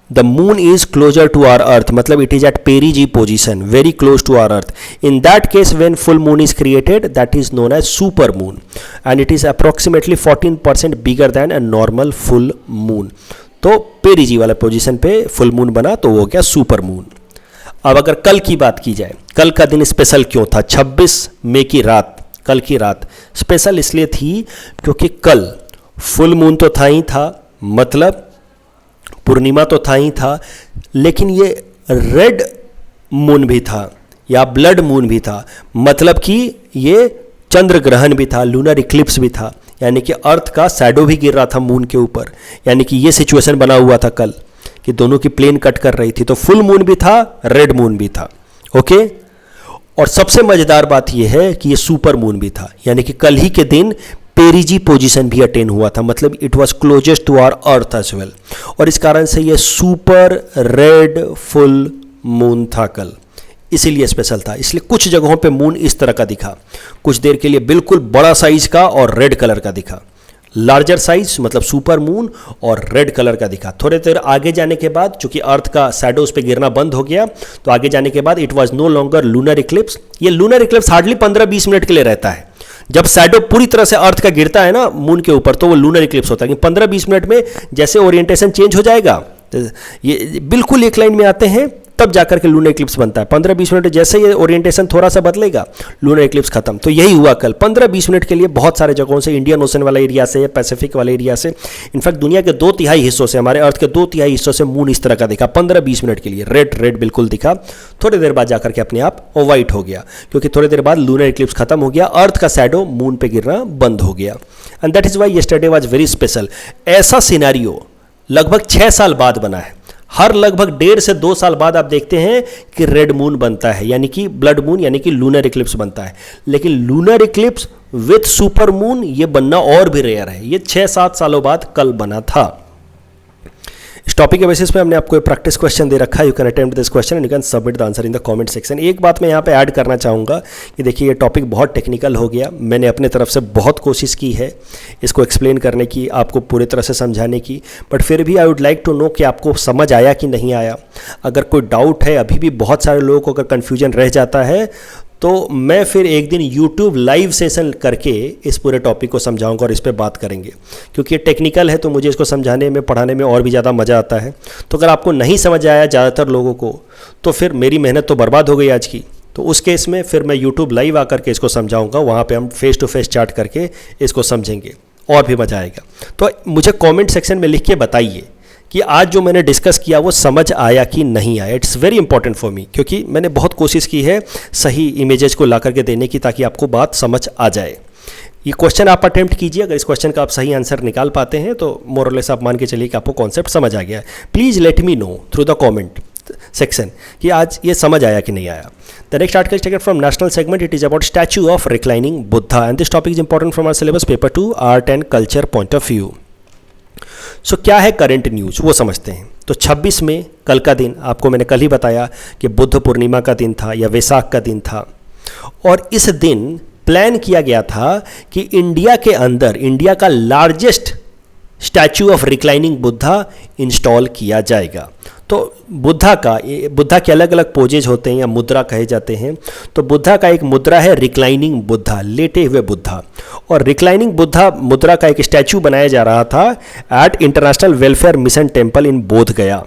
the moon is closer to our earth, मतलब it is at perigee position, very close to our earth, in that case when full moon is created, that is known as super moon, and it is approximately 14% bigger than a normal full moon. तो perigee वाला position पे full moon बना तो वो हो गया super moon. अब अगर कल की बात की जाए, कल का दिन स्पेशल क्यों था? 26 मई की रात, कल की रात स्पेशल इसलिए थी क्योंकि कल फुल मून तो था ही था, मतलब पूर्णिमा तो था ही था, लेकिन ये रेड मून भी था या ब्लड मून भी था, मतलब कि ये चंद्र ग्रहण भी था, लूनर इक्लिप्स भी था, यानी कि अर्थ का शैडो भी गिर रहा था मून के ऊपर। यानी कि ये सिचुएशन बना हुआ था कल कि दोनों की प्लेन कट कर रही थी, तो फुल मून भी था, रेड मून भी था। ओके, और सबसे मजेदार बात यह है कि ये सुपर मून भी था, यानी कि कल ही के दिन पेरीजी पोजीशन भी अटेन हुआ था, मतलब it was closest to our earth as well, और इस कारण से ये सुपर रेड फुल मून था कल, इसीलिए स्पेशल था। इसलिए कुछ जगहों पे मून इस तरह का दिखा, कुछ देर के लिए बिल्कुल बड़ा साइज का और रेड कलर का दिखा, लार्जर साइज मतलब सुपर मून, और रेड कलर का दिखा। थोड़े देर आगे जाने के बाद चूंकि अर्थ का शैडो उस पर गिरना बंद हो गया, तो आगे जाने के बाद it was no longer lunar eclipse. ये लूनर इक्लिप्स हार्डली 15-20 मिनट के लिए रहता है। जब शैडो पूरी तरह से अर्थ का गिरता है ना मून के ऊपर, तो वो लूनर इक्लिप्स होता है। 15-20 मिनट में जैसे ओरिएंटेशन चेंज हो जाएगा, ये बिल्कुल एक लाइन में आते हैं, तब जाकर के लूनर इक्लिप्स बनता है। 15-20 मिनट जैसे ये ओरिएंटेशन थोड़ा सा बदलेगा, लूनर इक्लिप्स खत्म। तो यही हुआ कल 15-20 मिनट के लिए बहुत सारे जगहों से, इंडियन ओशन वाला एरिया से, पैसिफिक वाले एरिया से, इनफैक्ट दुनिया के 2/3 हिस्सों से, हमारे अर्थ के 2/3 हिस्सों से मून इस तरह का दिखा 15-20 मिनट के लिए, रेड रेड बिल्कुल दिखा। थोड़ी देर बाद जाकर के अपने आप वो वाइट हो गया, क्योंकि थोड़ी देर बाद लूनर इक्लिप्स खत्म हो गया, अर्थ का शैडो मून पे गिरना बंद हो गया। And that is why yesterday was very special. ऐसा सिनेरियो लगभग 6 साल बाद बना है। हर लगभग 1.5 से 2 साल बाद आप देखते हैं कि रेड मून बनता है, यानी कि ब्लड मून, यानी कि लूनर इक्लिप्स बनता है। लेकिन lunar Eclipse with super moon ये बनना और भी रेयर है। ये 6-7 सालों बाद कल बना था। इस टॉपिक के बेसिस पे हमने आपको एक प्रैक्टिस क्वेश्चन दे रखा है। You can attempt this question and you can submit the answer in the comment section. एक बात मैं यहाँ पे ऐड करना चाहूँगा कि देखिए ये टॉपिक बहुत टेक्निकल हो गया। मैंने अपने तरफ से बहुत कोशिश की है इसको एक्सप्लेन करने की, आपको पूरी तरह से समझाने की, बट फिर भी I would like to know कि आपको समझ आया कि नहीं आया। अगर कोई डाउट है, अभी भी बहुत सारे लोगों को अगर कन्फ्यूजन रह जाता है, तो मैं फिर एक दिन YouTube लाइव सेशन करके इस पूरे टॉपिक को समझाऊंगा और इस पर बात करेंगे, क्योंकि ये टेक्निकल है तो मुझे इसको समझाने में, पढ़ाने में और भी ज़्यादा मज़ा आता है। तो अगर आपको नहीं समझ आया ज़्यादातर लोगों को, तो फिर मेरी मेहनत तो बर्बाद हो गई आज की। तो उस केस में फिर मैं YouTube लाइव आकर के इसको समझाऊंगा, वहाँ पर हम फेस टू फेस चैट करके इसको समझेंगे और भी मज़ा आएगा। तो मुझे कॉमेंट सेक्शन में लिख के बताइए कि आज जो मैंने डिस्कस किया वो समझ आया कि नहीं आया। It's very important for me, क्योंकि मैंने बहुत कोशिश की है सही इमेजेस को ला करके देने की, ताकि आपको बात समझ आ जाए। ये क्वेश्चन आप अटेम्प्ट कीजिए, अगर इस क्वेश्चन का आप सही आंसर निकाल पाते हैं तो मोर और लेस आप मान के चलिए कि आपको कॉन्सेप्ट समझ आ गया है। Please let me know through the comment section कि आज ये समझ आया कि नहीं आया। The next article is taken from national segment. It is about statue of reclining Buddha and this topic is important from our syllabus paper 2 art and culture point of view. So क्या है करंट न्यूज़ वो समझते हैं। तो 26 में कल का दिन, आपको मैंने कल ही बताया कि बुद्ध पूर्णिमा का दिन था या वैसाख का दिन था, और इस दिन प्लान किया गया था कि इंडिया के अंदर इंडिया का largest statue of reclining Buddha install किया जाएगा। तो बुद्धा के अलग अलग पोजेज होते हैं या मुद्रा कहे जाते हैं। तो बुद्धा का एक मुद्रा है रिक्लाइनिंग बुद्धा, लेटे हुए बुद्धा, और रिक्लाइनिंग बुद्धा मुद्रा का एक स्टैच्यू बनाया जा रहा था at international welfare mission temple in Bodh Gaya.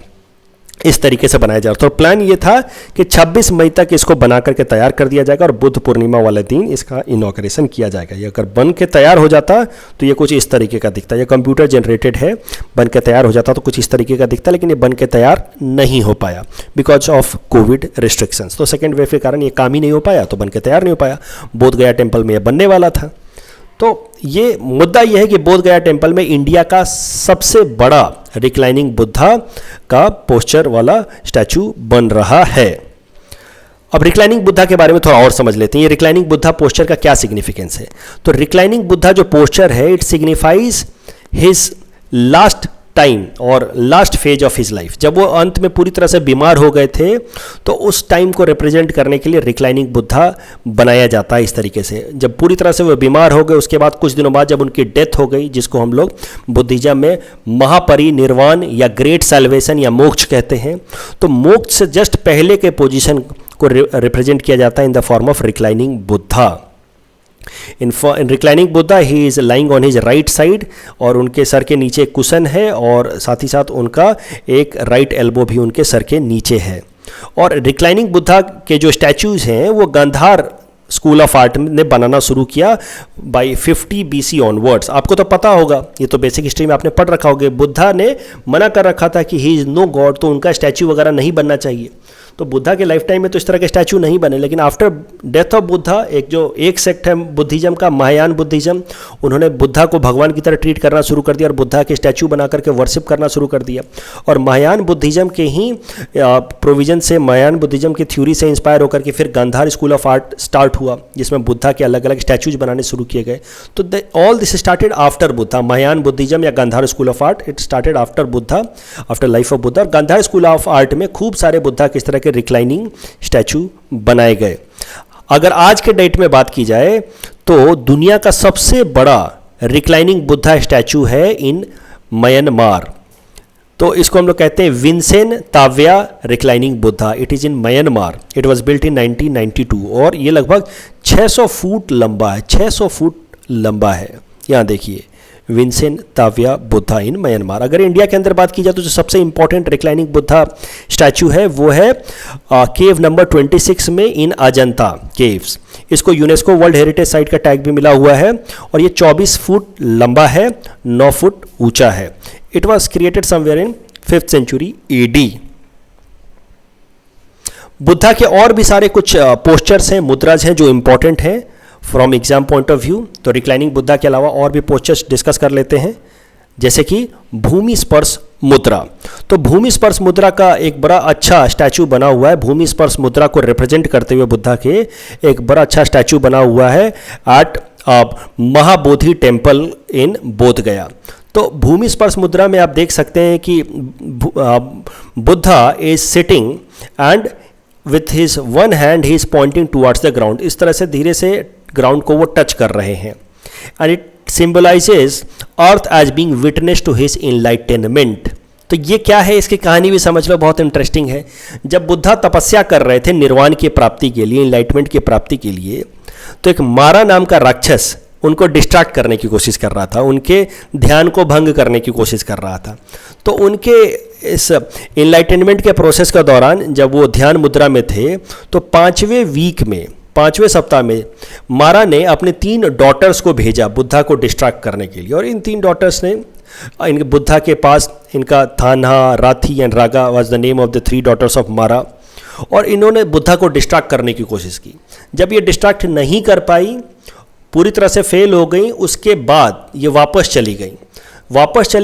इस तरीके से बनाया जा रहा था। तो प्लान ये था कि 26 मई तक इसको बना करके तैयार कर दिया जाएगा और बुद्ध पूर्णिमा वाले दिन इसका इनॉग्रेशन किया जाएगा। ये अगर बन के तैयार हो जाता तो ये कुछ इस तरीके का दिखता। ये कंप्यूटर जनरेटेड है, बन के तैयार हो जाता तो कुछ इस तरीके का दिखता, लेकिन ये बन के तैयार नहीं हो पाया बिकॉज ऑफ कोविड रिस्ट्रिक्शंस। तो सेकेंड वेव के कारण ये काम ही नहीं हो पाया, तो बन के तैयार नहीं हो पाया। बोध गया टेम्पल में ये बनने वाला था। तो ये मुद्दा यह है कि बोध गया टेम्पल में इंडिया का सबसे बड़ा रिक्लाइनिंग बुद्धा का पोस्चर वाला स्टैचू बन रहा है। अब रिक्लाइनिंग बुद्धा के बारे में थोड़ा और समझ लेते हैं। ये रिक्लाइनिंग बुद्धा पोस्चर का क्या सिग्निफिकेंस है। तो रिक्लाइनिंग बुद्धा जो पोस्चर है, it signifies his last time और last phase of his life. जब वो अंत में पूरी तरह से बीमार हो गए थे तो उस टाइम को रिप्रेजेंट करने के लिए रिक्लाइनिंग बुद्धा बनाया जाता है इस तरीके से। जब पूरी तरह से वो बीमार हो गए, उसके बाद कुछ दिनों बाद जब उनकी डेथ हो गई, जिसको हम लोग बुद्धिज्म में महापरिनिर्वाण या ग्रेट सैल्वेशन या मोक्ष कहते हैं, तो मोक्ष से जस्ट पहले के पोजीशन को रिप्रेजेंट किया जाता है in the form of reclining Buddha. In reclining Buddha he is lying on his right side, और उनके सर के नीचे कुशन है और साथ ही साथ उनका एक राइट एल्बो भी उनके सर के नीचे है। और रिक्लाइनिंग बुद्धा के जो स्टैचूज हैं वो गांधार स्कूल ऑफ आर्ट ने बनाना शुरू किया बाई 50 BC ऑनवर्ड्स। आपको तो पता होगा, ये तो बेसिक हिस्ट्री में आपने पढ़ रखा होगा, बुद्धा ने मना कर रखा था कि ही इज़ नो गॉड, तो उनका स्टैचू वगैरह नहीं बनना चाहिए। तो बुद्धा के लाइफ टाइम में तो इस तरह के स्टैचू नहीं बने, लेकिन आफ्टर डेथ ऑफ बुद्धा एक सेक्ट है बुद्धिज्म का, महायान बुद्धिज्म, उन्होंने बुद्धा को भगवान की तरह ट्रीट करना शुरू कर दिया और बुद्धा के स्टैचू बना करके वर्शिप करना शुरू कर दिया। और महायान बुद्धिज्म के ही प्रोविजन से, महायान बुद्धिज्म की थ्योरी से इंस्पायर होकर के फिर Gandhara school of art start हुआ, जिसमें बुद्धा के अलग अलग स्टैचूज बनाने शुरू किए गए। तो all this started after Buddha. Mahayana Buddhism या Gandhara school of art, it started after Buddha, after life of Buddha. Gandhara school of art में खूब सारे बुद्धा के इस तरह के रिक्लाइनिंग स्टैचू बनाए गए। अगर आज के डेट में बात की जाए तो दुनिया का सबसे बड़ा रिक्लाइनिंग बुद्धा स्टैचू है इन म्यांमार। तो इसको हम लोग कहते हैं Win Sein Taw Ya reclining Buddha. It is in Myanmar. It was built in 1992 और ये लगभग 600 फुट लंबा है। 600 फुट लंबा है। यहाँ देखिए, विंसेन ताव्या बुद्धा इन म्यांमार। अगर इंडिया के अंदर बात की जाए तो जो सबसे इंपॉर्टेंट रिक्लाइनिंग बुद्धा स्टैचू है वो है केव नंबर 26 में इन अजंता केव्स। इसको यूनेस्को वर्ल्ड हेरिटेज साइट का टैग भी मिला हुआ है और ये 24 फुट लंबा है, 9 फुट ऊंचा है। It was created somewhere in 5th century AD। Buddha के और भी सारे कुछ पोस्चर्स हैं, मुद्राज हैं जो इंपॉर्टेंट हैं from exam point of view. तो रिक्लाइनिंग बुद्धा के अलावा और भी पोस्चर्स डिस्कस कर लेते हैं, जैसे कि भूमि स्पर्श मुद्रा। तो भूमि स्पर्श मुद्रा का एक बड़ा अच्छा स्टैचू बना हुआ है। भूमि स्पर्श मुद्रा को रिप्रेजेंट करते हुए बुद्धा के एक बड़ा अच्छा स्टैचू बना हुआ है eight Mahabodhi temple in Bodh गया। तो भूमि स्पर्श मुद्रा में आप देख सकते हैं कि Buddha is sitting and with his one hand he is pointing towards the ground. इस तरह से धीरे से ग्राउंड को वो टच कर रहे हैं and it symbolises earth as being witness to his enlightenment. तो ये क्या है, इसकी कहानी भी समझ लो, बहुत इंटरेस्टिंग है। जब बुद्धा तपस्या कर रहे थे निर्वाण की प्राप्ति के लिए, इनलाइटमेंट की प्राप्ति के लिए, तो एक मारा नाम का राक्षस उनको डिस्ट्रैक्ट करने की कोशिश कर रहा था, उनके ध्यान को भंग करने की कोशिश कर रहा था। तो उनके इस इनलाइटनमेंट के प्रोसेस का दौरान जब वो ध्यान मुद्रा में थे तो 5वें सप्ताह में मारा ने अपने 3 डॉटर्स को भेजा बुद्धा को डिस्ट्रैक्ट करने के लिए। और इन 3 डॉटर्स ने इनके बुद्धा के पास, इनका Tanha, Rathi and Raga was the name of the 3 daughters of Mara, और इन्होंने बुद्धा को डिस्ट्रैक्ट करने की कोशिश की। जब ये डिस्ट्रैक्ट नहीं कर पाई, पूरी तरह से फेल हो गई, उसके बाद ये वापस चली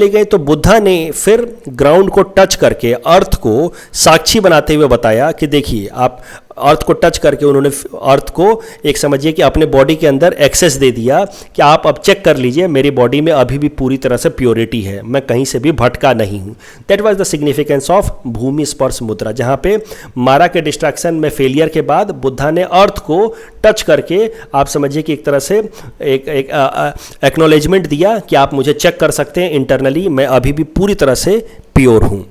गई तो बुद्धा ने फिर ग्राउंड को टच करके अर्थ को साक्षी बनाते हुए बताया कि देखिए, आप अर्थ को टच करके उन्होंने अर्थ को एक समझिए कि अपने बॉडी के अंदर एक्सेस दे दिया कि आप अब चेक कर लीजिए, मेरी बॉडी में अभी भी पूरी तरह से प्योरिटी है, मैं कहीं से भी भटका नहीं हूँ। That was the significance of Bhumi Sparsha mudra, जहाँ पे मारा के डिस्ट्रैक्शन में फेलियर के बाद बुद्धा ने अर्थ को टच करके आप समझिए कि एक तरह से एक एक्नॉलेजमेंट दिया कि आप मुझे चेक कर सकते हैं इंटरनली, मैं अभी भी पूरी तरह से प्योर हूँ।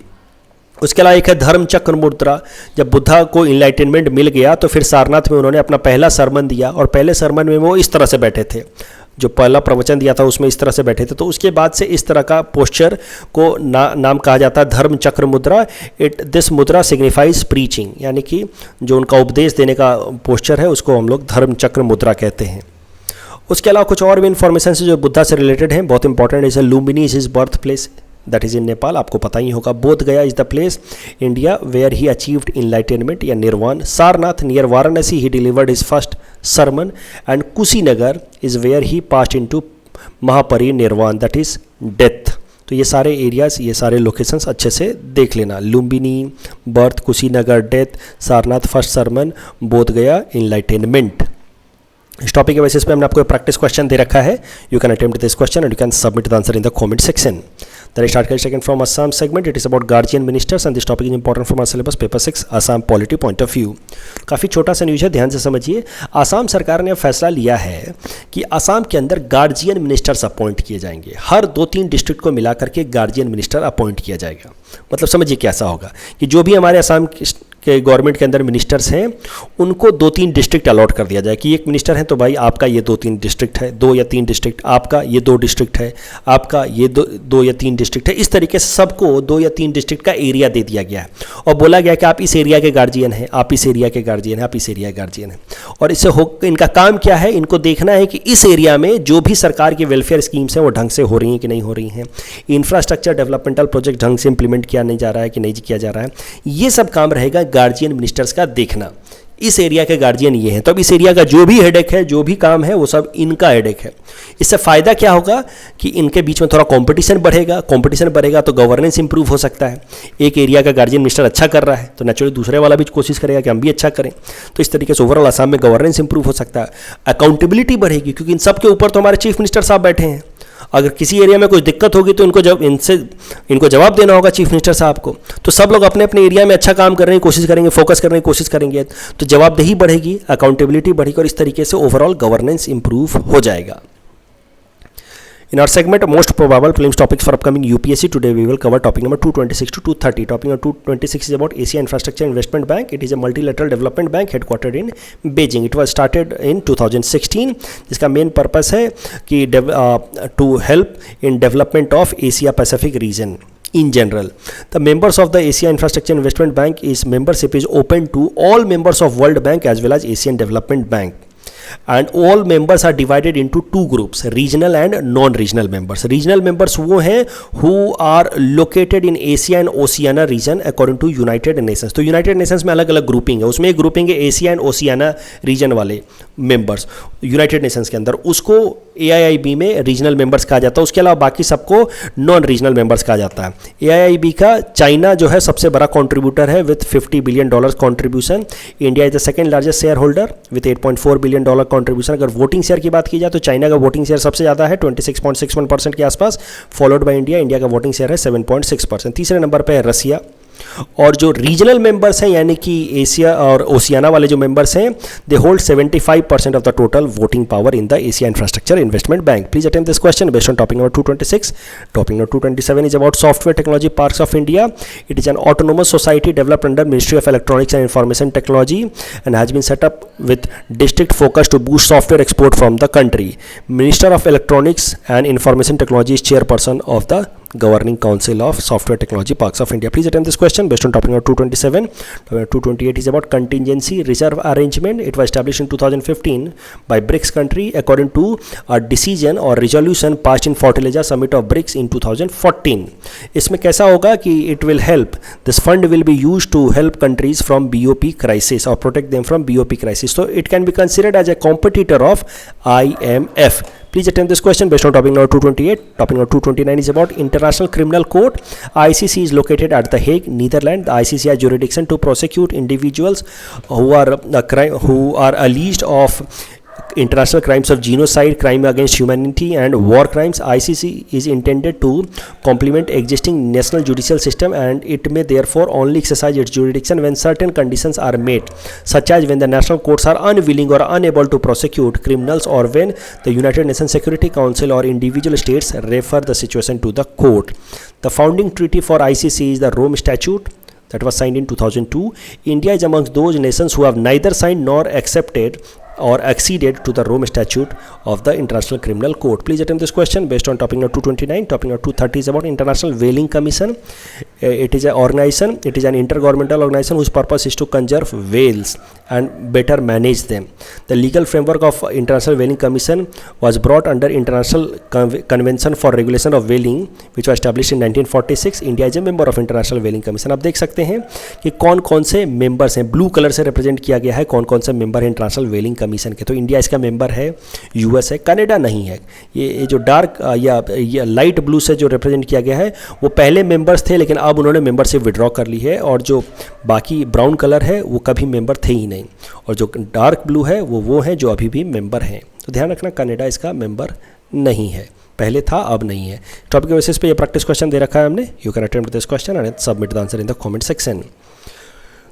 उसके अलावा एक है धर्म चक्र मुद्रा। जब बुद्धा को इनलाइटनमेंट मिल गया तो फिर सारनाथ में उन्होंने अपना पहला सरमन दिया, और पहले सरमन में वो इस तरह से बैठे थे, जो पहला प्रवचन दिया था उसमें इस तरह से बैठे थे। तो उसके बाद से इस तरह का पोस्चर को नाम कहा जाता है धर्म चक्र मुद्रा। दिस मुद्रा सिग्निफाइज प्रीचिंग, यानी कि जो उनका उपदेश देने का पोस्चर है उसको हम लोग धर्म चक्र मुद्रा कहते हैं। उसके अलावा कुछ और भी इन्फॉर्मेशन जो बुद्धा से रिलेटेड हैं, बहुत इंपॉर्टेंट है। Lumbini is his birth place, that is in Nepal, आपको पता ही होगा। Bodh Gaya is the place India where he achieved enlightenment या nirvana. Sarnath near Varanasi he delivered his first sermon, and Kushinagar is where he passed into Mahaparinirvana, that is death. तो ये सारे areas, ये सारे लोकेशंस अच्छे से देख लेना। Lumbini birth, Kushinagar death, Sarnath first sermon, बोध गया इनलाइटनमेंट। इस टॉपिक के बेसिस पे हमने आपको प्रैक्टिस क्वेश्चन दे रखा है। You can attempt this question and you can submit the answer in the comment section. Then I start second from Assam segment. It is about guardian ministers and this topic is important from our syllabus paper 6 Assam polity point of view. काफ़ी छोटा सा news है, ध्यान से समझिए। आसाम सरकार ने फैसला लिया है कि आसाम के अंदर गार्जियन मिनिस्टर्स अपॉइंट किए जाएंगे। हर 2-3 डिस्ट्रिक्ट को मिला करके गार्जियन मिनिस्टर अपॉइंट किया जाएगा। मतलब समझिए कैसा होगा कि जो भी हमारे आसाम के गवर्नमेंट के अंदर मिनिस्टर्स हैं उनको 2-3 डिस्ट्रिक्ट अलॉट कर दिया जाए कि एक मिनिस्टर है तो भाई आपका ये 2-3 डिस्ट्रिक्ट है, 2 या 3 डिस्ट्रिक्ट, आपका ये 2 डिस्ट्रिक्ट है, आपका ये 2 या 3 डिस्ट्रिक्ट है। इस तरीके से सबको 2 या 3 डिस्ट्रिक्ट का एरिया दे दिया गया है और बोला गया कि आप इस एरिया के गार्जियन हैं, आप इस एरिया के गार्जियन हैं, आप इस एरिया के गार्जियन हैं। और इससे इनका काम क्या है, इनको देखना है कि इस एरिया में जो भी सरकार की वेलफेयर स्कीम्स हैं वो ढंग से हो रही हैं कि नहीं हो रही हैं, इंफ्रास्ट्रक्चर डेवलपमेंटल प्रोजेक्ट ढंग से इंप्लीमेंट किया नहीं जा रहा है कि नहीं किया जा रहा है। ये सब काम रहेगा गार्जियन मिनिस्टर्स का देखना। इस एरिया के गार्जियन ये हैं, तो अब इस एरिया का जो भी हेडेक है, जो भी काम है, वो सब इनका हेडेक है। इससे फ़ायदा क्या होगा कि इनके बीच में थोड़ा कंपटीशन बढ़ेगा। कंपटीशन बढ़ेगा तो गवर्नेंस इंप्रूव हो सकता है। एक एरिया का गार्जियन मिनिस्टर अच्छा कर रहा है तो नेचुरली दूसरे वाला भी कोशिश करेगा कि हम भी अच्छा करें। तो इस तरीके से ओवरऑल आसाम में गवर्नेंस इंप्रूव हो सकता है, अकाउंटेबिलिटी बढ़ेगी, क्योंकि इन सब के ऊपर तो हमारे चीफ मिनिस्टर साहब बैठे हैं। अगर किसी एरिया में कुछ दिक्कत होगी तो इनको जवाब देना होगा चीफ मिनिस्टर साहब को। तो सब लोग अपने अपने एरिया में अच्छा काम करने की कोशिश करेंगे, फोकस करने की कोशिश करेंगे, तो जवाबदेही बढ़ेगी, अकाउंटेबिलिटी बढ़ेगी और इस तरीके से ओवरऑल गवर्नेंस इंप्रूव हो जाएगा। In our segment, most probable prelims topics for upcoming UPSC, today we will cover topic number 226 to 230. Topic number 226 is about Asia Infrastructure Investment Bank. It is a multilateral development bank headquartered in Beijing. It was started in 2016. जिसका main purpose है कि to help in development of Asia Pacific region. In general, the members of the Asia Infrastructure Investment Bank membership is open to all members of World Bank as well as Asian Development Bank. And all members are divided into 2 groups, regional and non-regional members. Regional members वो हैं who are located in Asia and Oceania region according to United Nations. तो United Nations में अलग अलग grouping है, उसमें एक grouping है एशिया एंड ओशियाना रीजन वाले मेंबर्स यूनाइटेड नेशंस के अंदर, उसको AIIB में रीजनल मेंबर्स कहा जाता है। उसके अलावा बाकी सबको नॉन रीजनल मेंबर्स कहा जाता है। AIIB का चाइना जो है सबसे बड़ा कॉन्ट्रीब्यूटर है with $50 billion contribution. India is the second largest share holder with $8.4 billion contribution. अगर वोटिंग शेयर की बात की जाए तो चाइना का वोटिंग शेयर सबसे ज़्यादा है 26.61% के आसपास, फॉलोड बाय इंडिया। इंडिया का वोटिंग शेयर है 7.6%। तीसरे नंबर पर है रसिया। और जो रीजनल मेंबर्स हैं यानी कि एशिया और ओशियाना वाले जो मेंबर्स हैं, they hold 75% of the total voting power in the Asia infrastructure investment bank. Please attempt this question based on topic number 226. Topic number 227 is about software technology parks of India. It is an autonomous society developed under ministry of electronics and information technology and has been set up with district focus to boost software export from the country. Minister of Electronics and Information Technology is chairperson of the Governing Council of Software Technology Parks of India. Please attempt this question based on topic number 227. 228 is about contingency reserve arrangement. It was established in 2015 by BRICS country according to a decision or resolution passed in Fortaleza Summit of BRICS in 2014. इसमें कैसा होगा कि it will help. This fund will be used to help countries from BOP crisis or protect them from BOP crisis. So it can be considered as a competitor of IMF. Please attempt this question based on topic number 228. Topic number 229 is about International Criminal Court. ICC is located at The Hague, Netherlands. The ICC has jurisdiction to prosecute individuals who are alleged of international crimes of genocide, crime against humanity and war crimes. ICC is intended to complement existing national judicial system and it may therefore only exercise its jurisdiction when certain conditions are met, such as when the national courts are unwilling or unable to prosecute criminals or when the United Nations Security Council or individual states refer the situation to the court. The founding treaty for ICC is the Rome Statute. that was signed in 2002. India is amongst those nations who have neither signed nor accepted or acceded to the Rome Statute of the International Criminal Court. Please attempt this question based on topic number 229. Topic number 230 is about International Whaling Commission. It is an organization, it is an intergovernmental organization whose purpose is to conserve whales and better manage them. The legal framework of International Whaling Commission was brought under International Convention for Regulation of Whaling, which was established in 1946. India is a member of International Whaling Commission. आप देख सकते हैं कि कौन कौन से members हैं, blue colour से रिप्रेजेंट किया गया है कौन कौन से मेंबर हैं इंटरनेशनल व्हेलिंग कमीशन के. तो इंडिया इसका मेंबर है, यूएस है, कनाडा नहीं है. ये जो डार्क या लाइट ब्लू से जो रिप्रेजेंट किया गया है वो पहले मेंबर्स थे, लेकिन अब उन्होंने मेंबरशिप विड्रॉ कर ली है. और जो बाकी ब्राउन कलर है वो कभी मेंबर थे ही नहीं, और जो डार्क ब्लू है वो हैं जो अभी भी मेंबर हैं. तो ध्यान रखना कनाडा इसका मेंबर नहीं है, पहले था अब नहीं है. टॉपिक के बेसिस पे ये प्रैक्टिस क्वेश्चन दे रखा है हमने. You can attempt this question and submit the answer in the comment section.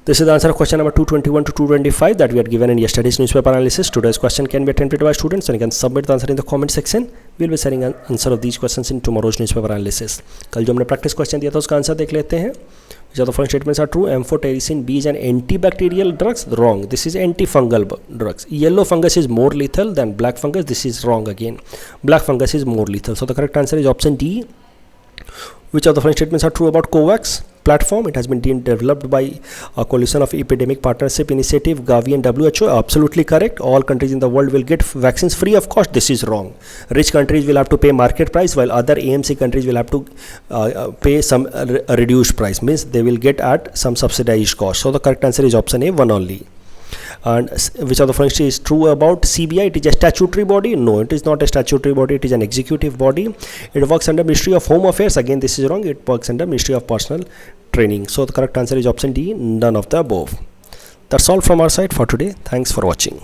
This is the answer of question number 221 to 225 that we had given in yesterday's newspaper analysis. Today's question can be attempted by students and you can submit the answer in the comment section. We'll be sharing an answer of these questions in tomorrow's newspaper analysis. कल जो हमने practice question दिया था उसका answer देख लेते हैं. Which of the following statements are true? Amphotericin B is an antibacterial drug. Wrong. This is antifungal drugs. Yellow fungus is more lethal than black fungus. This is wrong again. Black fungus is more lethal. So the correct answer is option D. Which of the following statements are true about COVAX platform? It has been developed by a coalition of epidemic partnership initiative, Gavi and WHO. Absolutely correct. All countries in the world will get vaccines free of cost. This is wrong. Rich countries will have to pay market price, while other AMC countries will have to pay some reduced price. Means they will get at some subsidized cost. So the correct answer is option A, one only. And which of the following is true about CBI? It is a statutory body. No, it is not a statutory body. It is an executive body. It works under Ministry of Home Affairs. Again, this is wrong. It works under Ministry of Personal Training. So the correct answer is option D, none of the above. That's all from our side for today. Thanks for watching.